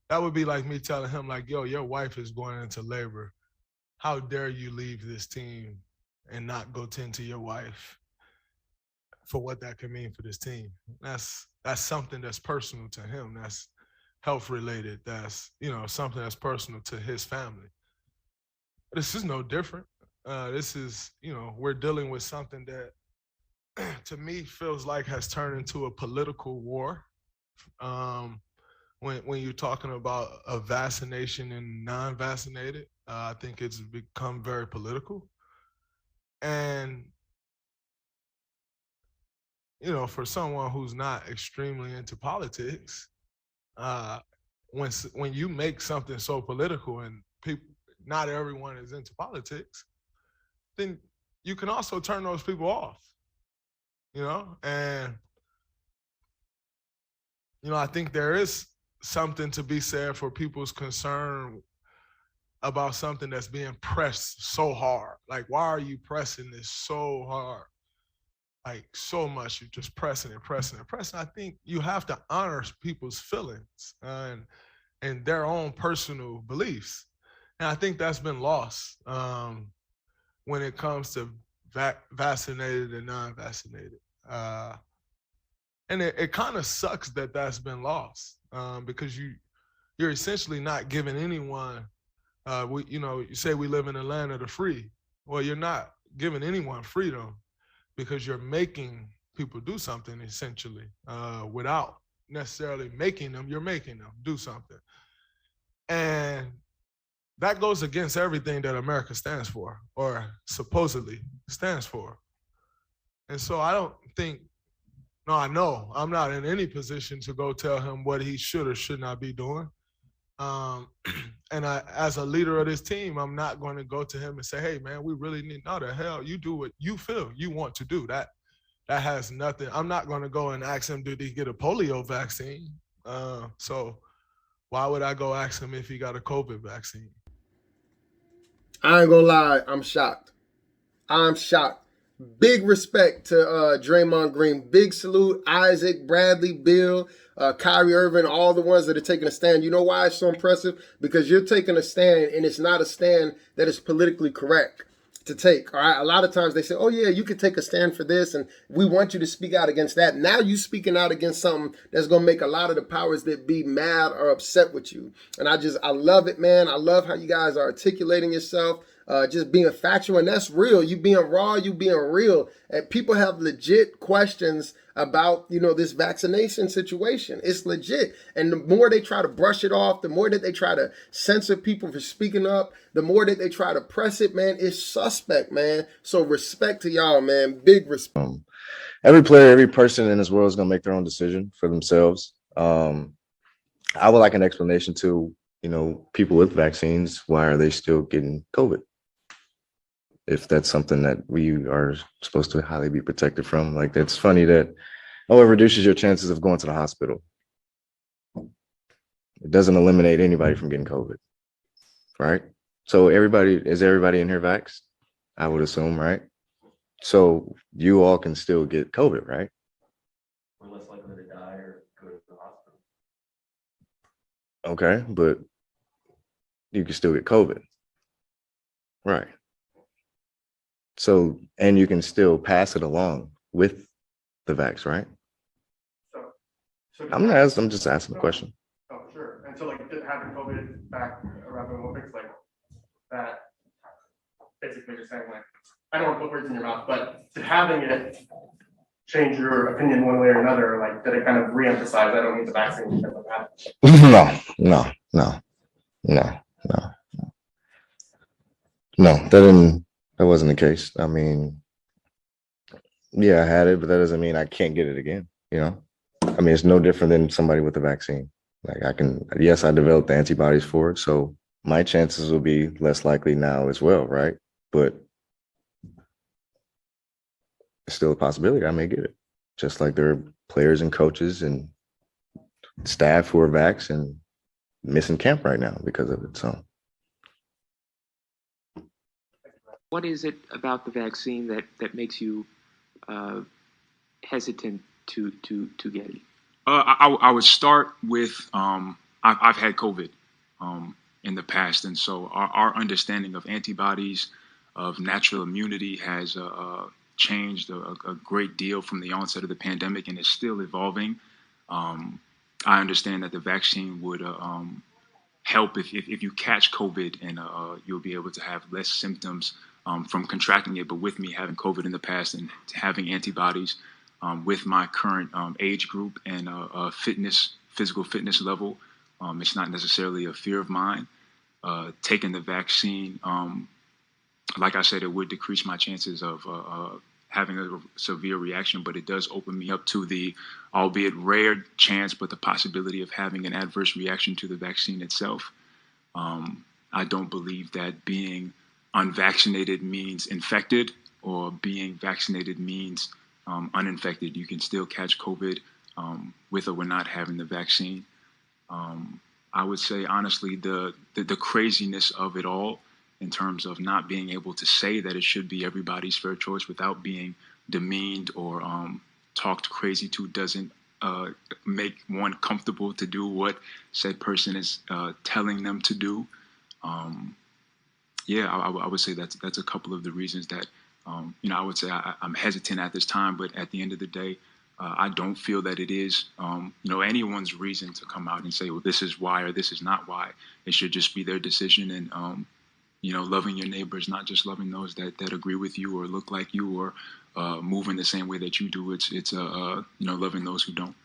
that would be like me telling him, like, yo, your wife is going into labor. How dare you leave this team and not go tend to your wife for what that could mean for this team? That's something that's personal to him. That's health related. That's, something that's personal to his family. This is no different. This is, we're dealing with something that to me feels like has turned into a political war. Um, when you're talking about a vaccination and non-vaccinated, I think it's become very political. And for someone who's not extremely into politics, uh, when you make something so political and people, not everyone is into politics, then you can also turn those people off. And I think there is something to be said for people's concern about something that's being pressed so hard. Like, why are you pressing this so hard? Like, so much, you're just pressing and pressing and pressing. I think you have to honor people's feelings and their own personal beliefs. And I think that's been lost when it comes to vaccinated and non-vaccinated. And it kind of sucks that that's been lost because you're essentially not giving anyone. You say we live in a land of the free. Well, you're not giving anyone freedom because you're making people do something essentially without necessarily making them. You're making them do something, and that goes against everything that America stands for or supposedly stands for. And so I don't think. No, I know I'm not in any position to go tell him what he should or should not be doing. Um, and as a leader of this team, I'm not going to go to him and say, "Hey, man, we really need." No, the hell, you do what you feel you want to do. That has nothing. I'm not going to go and ask him, did he get a polio vaccine? So why would I go ask him if he got a COVID vaccine? I ain't gonna lie, I'm shocked. I'm shocked. Big respect to Draymond Green. Big salute, Isaac, Bradley, Bill, Kyrie Irving, all the ones that are taking a stand. You know why it's so impressive? Because you're taking a stand, and it's not a stand that is politically correct to take. All right. A lot of times they say, "Oh yeah, you could take a stand for this, and we want you to speak out against that." Now you speaking out against something that's gonna make a lot of the powers that be mad or upset with you. And I love it, man. I love how you guys are articulating yourself. Just being factual, and that's real. You being raw, you being real, and people have legit questions about this vaccination situation. It's legit, and the more they try to brush it off, the more that they try to censor people for speaking up, the more that they try to press it, man, it's suspect, man. So respect to y'all, man. Big respect. Every player, every person in this world is going to make their own decision for themselves. I would like an explanation to, people with vaccines. Why are they still getting COVID? If that's something that we are supposed to highly be protected from. Like, it's funny that, it reduces your chances of going to the hospital. It doesn't eliminate anybody from getting COVID, right? So is everybody in here vaxxed? I would assume, right? So you all can still get COVID, right? We're less likely to die or go to the hospital. Okay, but you can still get COVID, right? So, and you can still pass it along with the vax, right? So I'm just asking the question. Oh, sure. And so, like, having COVID back around the Olympics, like that, basically just saying, like, I don't want to put words in your mouth, but to having it change your opinion one way or another, like, did it kind of reemphasize I don't need the vaccine because of that? No. That wasn't the case. I mean, yeah, I had it, but that doesn't mean I can't get it again. I mean, it's no different than somebody with the vaccine. Like, yes, I developed the antibodies for it, so my chances will be less likely now as well, right? But it's still a possibility I may get it. Just like there are players and coaches and staff who are vaxxed and missing camp right now because of it. So, what is it about the vaccine that makes you hesitant to get it? I would start with I've had COVID in the past, and so our understanding of antibodies, of natural immunity, has changed a great deal from the onset of the pandemic, and is still evolving. I understand that the vaccine would help if you catch COVID, and you'll be able to have less symptoms from contracting it. But with me having COVID in the past and having antibodies with my current age group and physical fitness level, it's not necessarily a fear of mine. Taking the vaccine, like I said, it would decrease my chances of having a severe reaction, but it does open me up to the, albeit rare chance, but the possibility of having an adverse reaction to the vaccine itself. I don't believe that being unvaccinated means infected, or being vaccinated means uninfected. You can still catch COVID with or without not having the vaccine. I would say, honestly, the craziness of it all, in terms of not being able to say that it should be everybody's fair choice without being demeaned or talked crazy to, doesn't make one comfortable to do what said person is telling them to do. I would say that's a couple of the reasons that, I would say I'm hesitant at this time, but at the end of the day, I don't feel that it is, anyone's reason to come out and say, well, this is why or this is not why. It should just be their decision, and loving your neighbors, not just loving those that agree with you or look like you or move in the same way that you do. It's loving those who don't.